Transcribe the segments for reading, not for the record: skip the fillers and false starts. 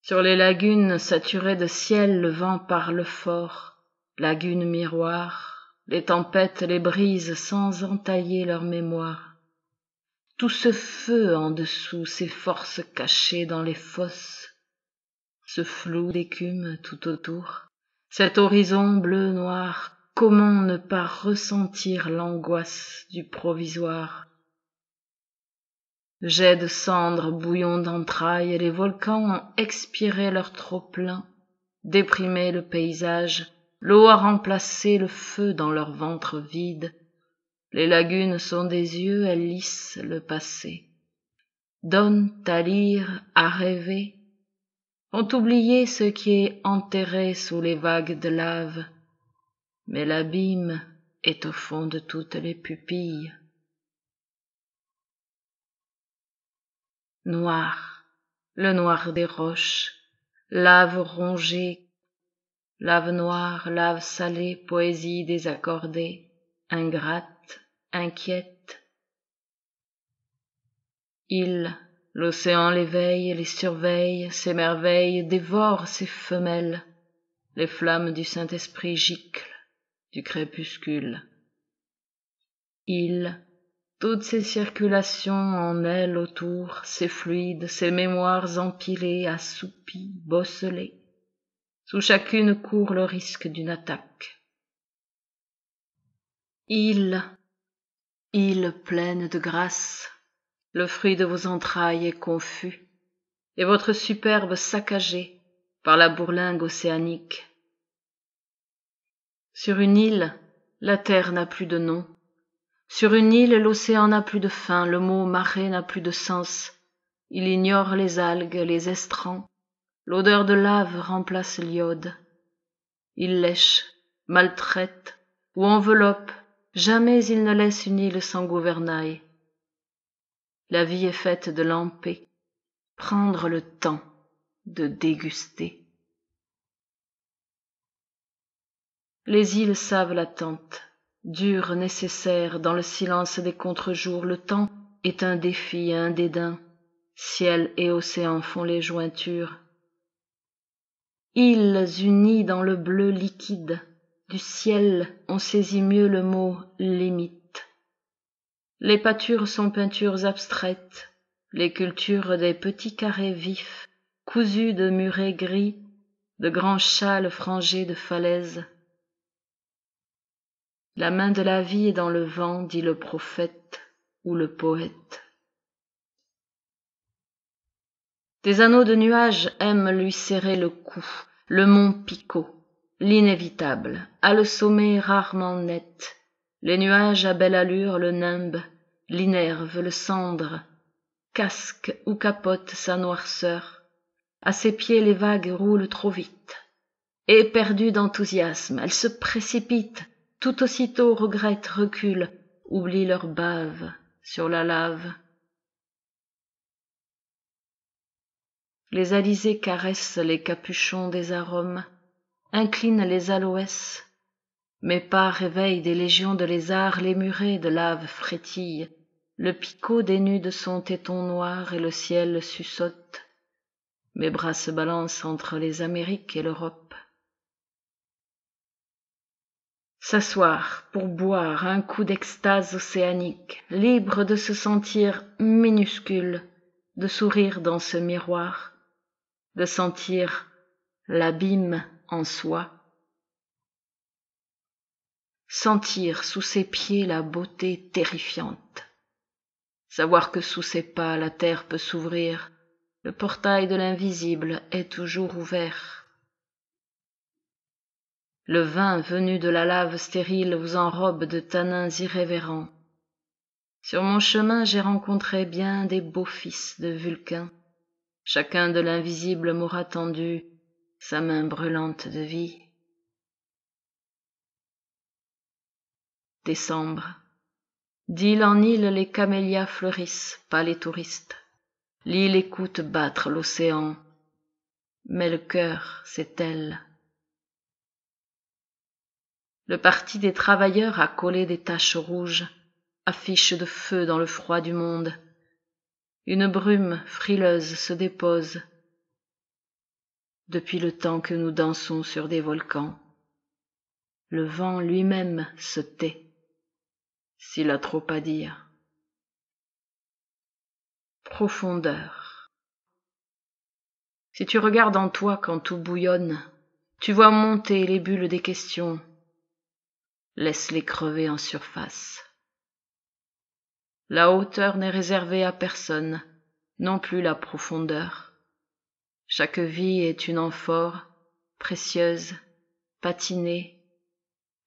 Sur les lagunes saturées de ciel, le vent parle fort. Lagunes miroirs, les tempêtes les brisent sans entailler leur mémoire. Tout ce feu en dessous, ces forces cachées dans les fosses, ce flou d'écume tout autour, cet horizon bleu-noir, comment ne pas ressentir l'angoisse du provisoire? Jets de cendres, bouillons d'entrailles, les volcans ont expiré leur trop-plein, déprimé le paysage, l'eau a remplacé le feu dans leur ventre vide, les lagunes sont des yeux, elles lissent le passé, donnent à lire, à rêver, ont oublié ce qui est enterré sous les vagues de lave, mais l'abîme est au fond de toutes les pupilles. Noir, le noir des roches, lave rongée, lave noire, lave salée, poésie désaccordée, ingrate, inquiète. L'océan les veille, les surveille, s'émerveille, dévore ces femelles, les flammes du Saint-Esprit giclent, du crépuscule. Toutes ces circulations en elles autour, ces fluides, ces mémoires empilées, assoupies, bosselées. Sous chacune court le risque d'une attaque. Île pleine de grâce, le fruit de vos entrailles est confus, et votre superbe saccagée par la bourlingue océanique. Sur une île, la terre n'a plus de nom. Sur une île, l'océan n'a plus de fin, le mot marée n'a plus de sens. Il ignore les algues, les estrans. L'odeur de lave remplace l'iode. Il lèche, maltraite ou enveloppe. Jamais il ne laisse une île sans gouvernail. La vie est faite de lamper, prendre le temps de déguster. Les îles savent l'attente. Dur, nécessaire, dans le silence des contre-jours, le temps est un défi, un dédain. Ciel et océan font les jointures. Îles unies dans le bleu liquide, du ciel on saisit mieux le mot limite. Les pâtures sont peintures abstraites, les cultures des petits carrés vifs, cousus de murets gris, de grands châles frangés de falaises. La main de la vie est dans le vent, dit le prophète ou le poète. Des anneaux de nuages aiment lui serrer le cou, le mont Picot, l'inévitable, a le sommet rarement net. Les nuages à belle allure le nimbent, l'innervent, le cendre, casque ou capote sa noirceur. À ses pieds les vagues roulent trop vite. Éperdue d'enthousiasme, elle se précipite, tout aussitôt regrette, recule, oublie leur bave sur la lave. Les alizés caressent les capuchons des arômes, inclinent les aloès. Mes pas réveillent des légions de lézards, les murets de lave frétillent, le picot dénude son téton noir et le ciel suçote. Mes bras se balancent entre les Amériques et l'Europe. S'asseoir pour boire un coup d'extase océanique, libre de se sentir minuscule, de sourire dans ce miroir, de sentir l'abîme en soi. Sentir sous ses pieds la beauté terrifiante. Savoir que sous ses pas la terre peut s'ouvrir, le portail de l'invisible est toujours ouvert. Le vin venu de la lave stérile vous enrobe de tanins irrévérents. Sur mon chemin j'ai rencontré bien des beaux fils de Vulcain. Chacun de l'invisible m'aura tendu sa main brûlante de vie. Décembre. D'île en île les camélias fleurissent, pas les touristes. L'île écoute battre l'océan, mais le cœur, c'est elle. Le parti des travailleurs a collé des taches rouges, affiche de feu dans le froid du monde. Une brume frileuse se dépose. depuis le temps que nous dansons sur des volcans. Le vent lui-même se tait, s'il a trop à dire. Profondeur. Si tu regardes en toi quand tout bouillonne, tu vois monter les bulles des questions. Laisse-les crever en surface. La hauteur n'est réservée à personne, non plus la profondeur. Chaque vie est une amphore, précieuse, patinée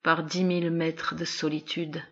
par 10 000 mètres de solitude.